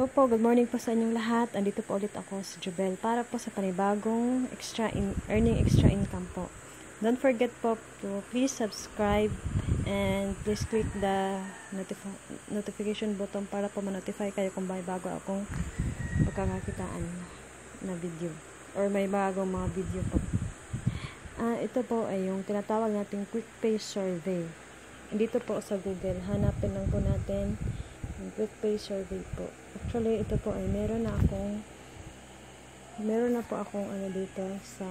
Hello po, good morning po sa inyong lahat. Andito po ulit ako si Jubel para po sa panibagong earning extra income po. Don't forget po to please subscribe and please click the notification button para po ma-notify kayo kung may bago akong pagkakakitaan na video or may bagong mga video po. Ito po ay yung tinatawag nating quick pay survey. Dito po sa Google, hanapin lang po natin yung quick pay survey po. Actually, ito po ay meron na po akong dito sa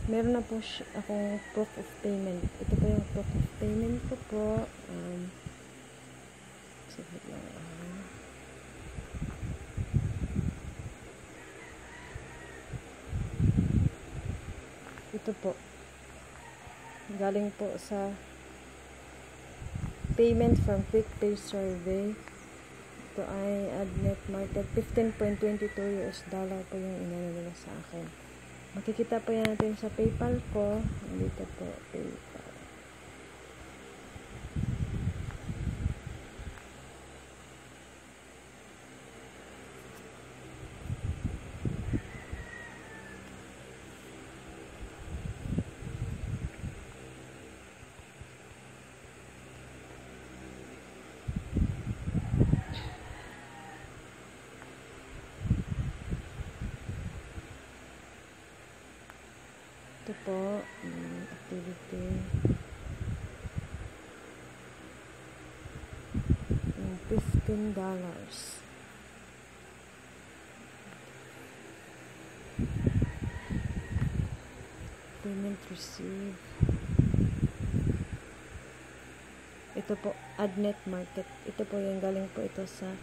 meron na po akong proof of payment. Ito po yung proof of payment ko po. Sige lang. Ito po. Galing po sa payment from quick pay survey. Ito ay AdNet Market. $15.22 po yung inano nila sa akin. Makikita po yan natin sa PayPal ko. Dito po, PayPal. Ito po, activity. $15. Payment received. Ito po, AdNet Market. Ito po yung galing po ito sa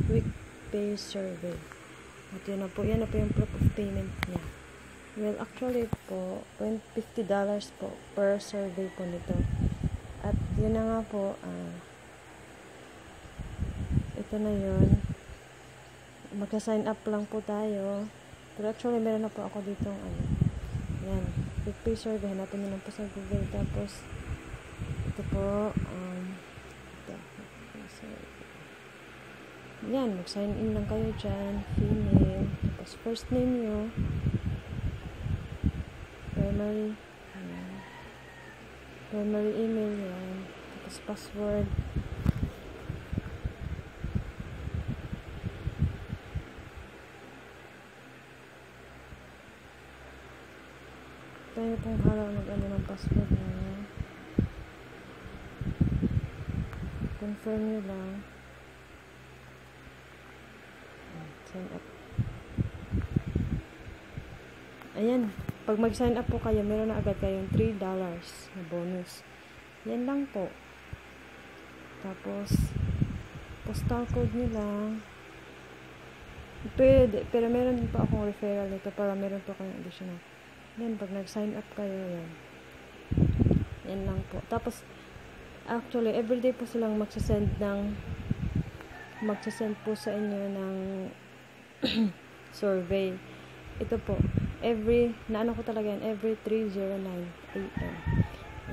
quick pay survey. At yun na po yung proof of payment niya. Well, actually po, $50 po per survey po nito. At yun na nga po, ito na yun. Magka-sign up lang po tayo. Pero actually, meron na po ako dito yan, quick pay survey. Hanapin nyo lang po sa Google. Tapos, ito po, yan, mag-sign in lang kayo dyan. Female. Tapos, first name nyo. Primary email yan. Tapos password. Tayo pong harap ng password na. Confirm nyo lang. Sign up. Ayan. Pag mag-sign up po kayo, meron na agad kayong $3 na bonus. Yan lang po. Tapos, postal code nyo lang. Pwede, pero meron din po akong referral nito para meron po kayong additional. Yan, pag nag-sign up kayo, yan. Yan lang po. Tapos, actually, everyday po silang magsasend po sa inyo ng survey. Ito po. Every 3:09 AM.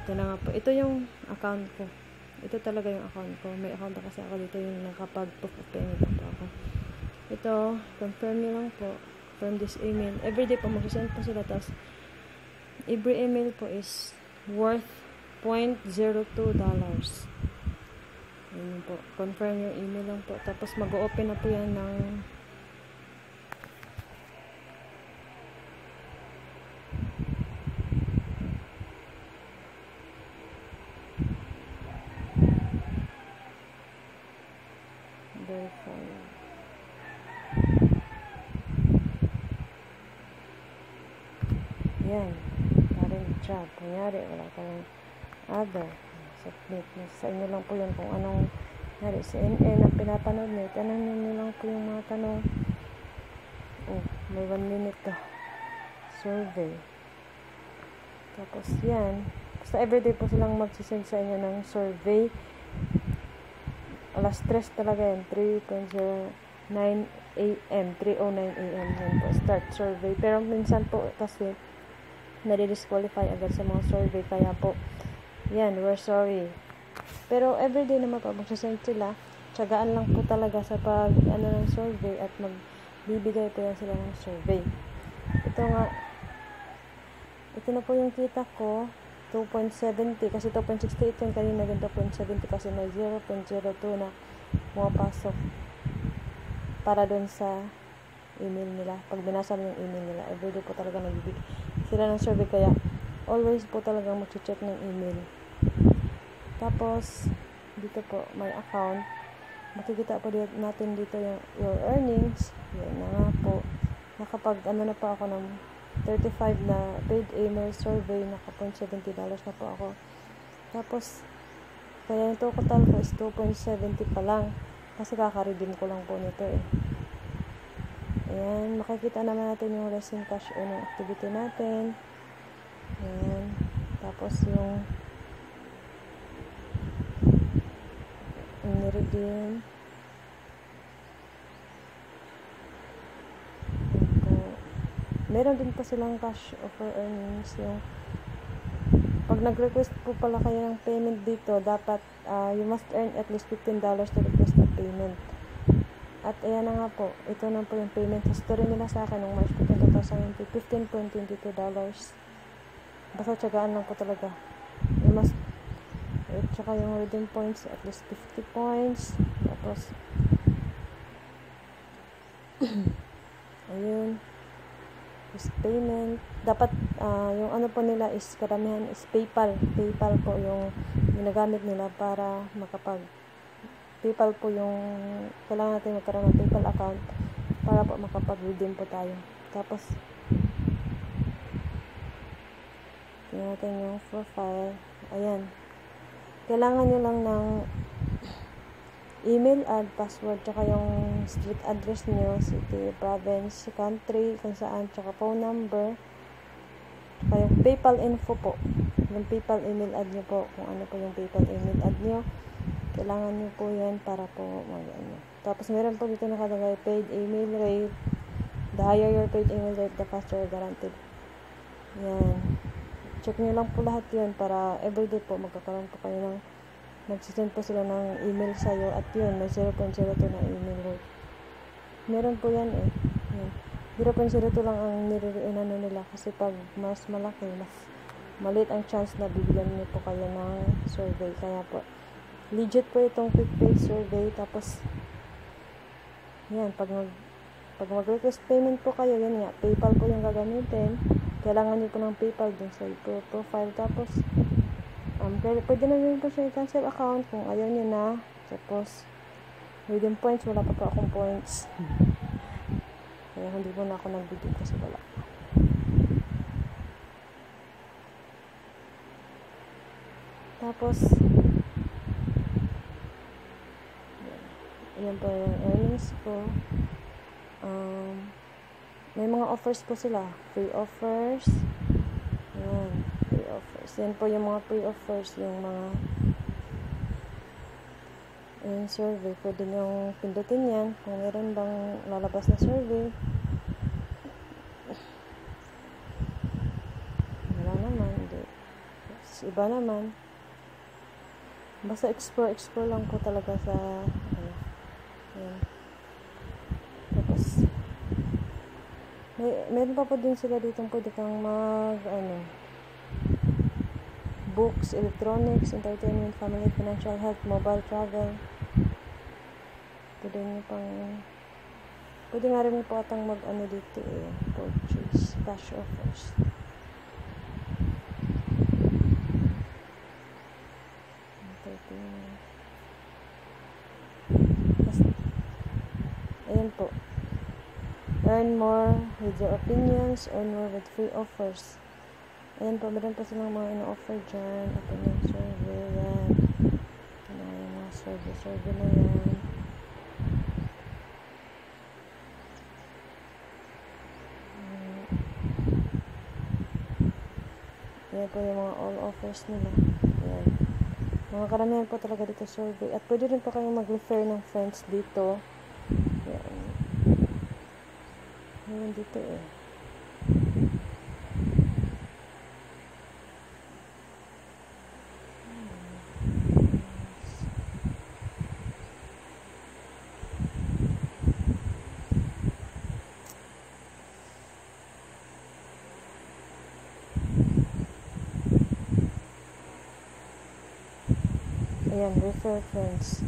Ito na nga po. Ito yung account ko. Ito talaga yung account ko. May account kasi ako dito yung nakapag-proof of payment po ako. Ito, confirm nyo lang po. Confirm this email. Everyday po mag-send po sila. Tapos, every email po is worth $0.02. Ayan po. Confirm yung email lang po. Tapos, mag-open na po yan ng verify. Yan. Parang job. Kunyari, wala kang other. Submit. Sa inyo lang po yun kung anong kunyari, CNN ang pinapanood nyo. Tanong nyo lang po yung mga tanong. May 1 minute to. Survey. Tapos yan. Basta everyday po silang magsisend sa inyo ng survey. Alas 3 talaga yan. 3:09 AM. 3:09 AM. Yan po. Start survey. Pero minsan po kasi nadi-disqualify agad sa mga survey. Kaya po, yan, we're sorry. Pero everyday naman po magsasend sila. Tiyagaan lang po talaga sa pag ng survey at magbibigay po yan sila ng survey. Ito na po yung kita ko, 2.70 kasi 2.68 yung kanina, 2.70 kasi may 0.02 na pumapasok para doon sa email nila. Pag binasa mo yung email nila, everyday po talaga nagbibigay sila ng survey, kaya always po talaga mag-check ng email. Tapos dito po may account, makikita po natin dito yung your earnings. Yan na nga po, nakapag na po ako ng 35 na paid email survey, naka $70 na po ako. Tapos kaya yung total ko is 2.70 pa lang kasi kaka-redeem ko lang po nito eh. Ayan, makikita naman natin yung recent cash earning activity natin. Ayan, tapos yung redeem. Meron din po silang cash offer earnings. Yung pag nag-request po pala kayo ng payment dito, dapat you must earn at least $15 to request a payment. At ayan na nga po, ito na po yung payment history nila sa akin noong March 15, 2020, $15.22. Basta tiyagaan lang po talaga. You must, tsaka yung redeem points, at least 50 points. Tapos ayun, is payment. Dapat yung ano po nila is karamihan is PayPal po yung ginagamit nila para PayPal po yung kailangan natin magkaroon ng PayPal account para po makapag-redeem po tayo. Tapos tingnan natin yung profile. Ayan, kailangan nyo lang ng email at password, tsaka yung street address nyo, city, province, country, kung saan, tsaka phone number, tsaka yung PayPal info po, yung PayPal email ad nyo po, kung ano po yung PayPal email ad nyo, kailangan nyo po yan para po Tapos meron po dito nakalagay paid email rate. The higher your paid email rate, the faster you're guaranteed. Yan, check nyo lang po lahat yun para everyday po magkakaroon po kayo ng nagsisend po sila ng email sa'yo at yun, may 0.02 na email rate. Meron po yan eh. Yan. 0.02 lang ang inano nila kasi pag mas malaki, mas maliit ang chance na bibigyan niyo po kayo ng survey. Kaya po, legit po itong quick pay survey. Tapos, yan, pag mag-request payment po kayo, yan nga, PayPal po yung gagamitin. Kailangan niyo po ng PayPal dun sa profile. Tapos, pwede na rin po siya i-cancel account kung ayaw nyo na. Tapos redeem points, wala pa po akong points, kaya hindi po na ako nag-redeem kasi wala. Tapos yan po yung earnings ko. May mga offers po sila, free offers. Yan, free offers. Yan po yung mga free offers, yung mga survey. Pwede nyo pindutin yan kung meron bang lalabas na survey. Wala naman, hindi. Iba naman. Basta explore lang po talaga sa yan. Tapos meron pa po din sila dito, pwede kang mag books, electronics, entertainment, family, financial, health, mobile, travel. Pwede nga rin po atang mag dito purchase, cash offers. Entertainment. Ayan po. Earn more with your opinions, earn more with free offers. Ayan po, meron pa silang mga ino-offer dyan. Opinion survey, yan. Ano yung mga survey na yan. Ayan po yung mga all offers nila. Ayan. Mga karamihan po talaga dito survey. At pwede rin po kayong mag-refer ng friends dito. Ayan. Ayan dito Ayan, refer friends.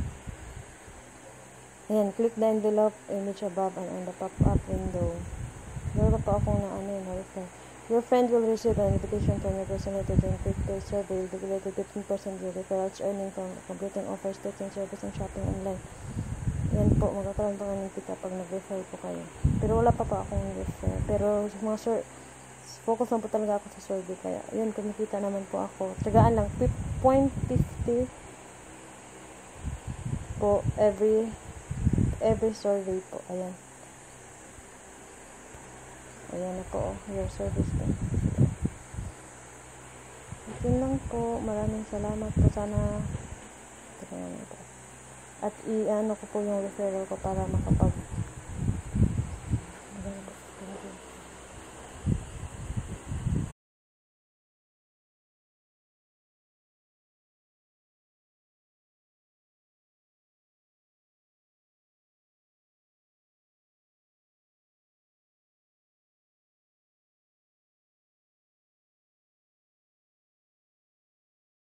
Ayan, click the envelope image above and on the pop-up window. Meron pa akong na refer. Your friend will receive an invitation from your representative to quick pay survey. Will be related 15% your referrals earning from completing offers, testing service, and shopping online. Yan po, magkakaroon pa ng kita pag nag-refer po kayo. Pero wala pa akong refer. Pero mga focus lang po talaga ako sa survey. Kaya, yun, kumikita naman po ako. Tagaan lang, 0.50 po every survey po. Ayan. Ayan na po, your service po. Yun lang po. Maraming salamat po. Sana at i-ano ko po yung referral ko para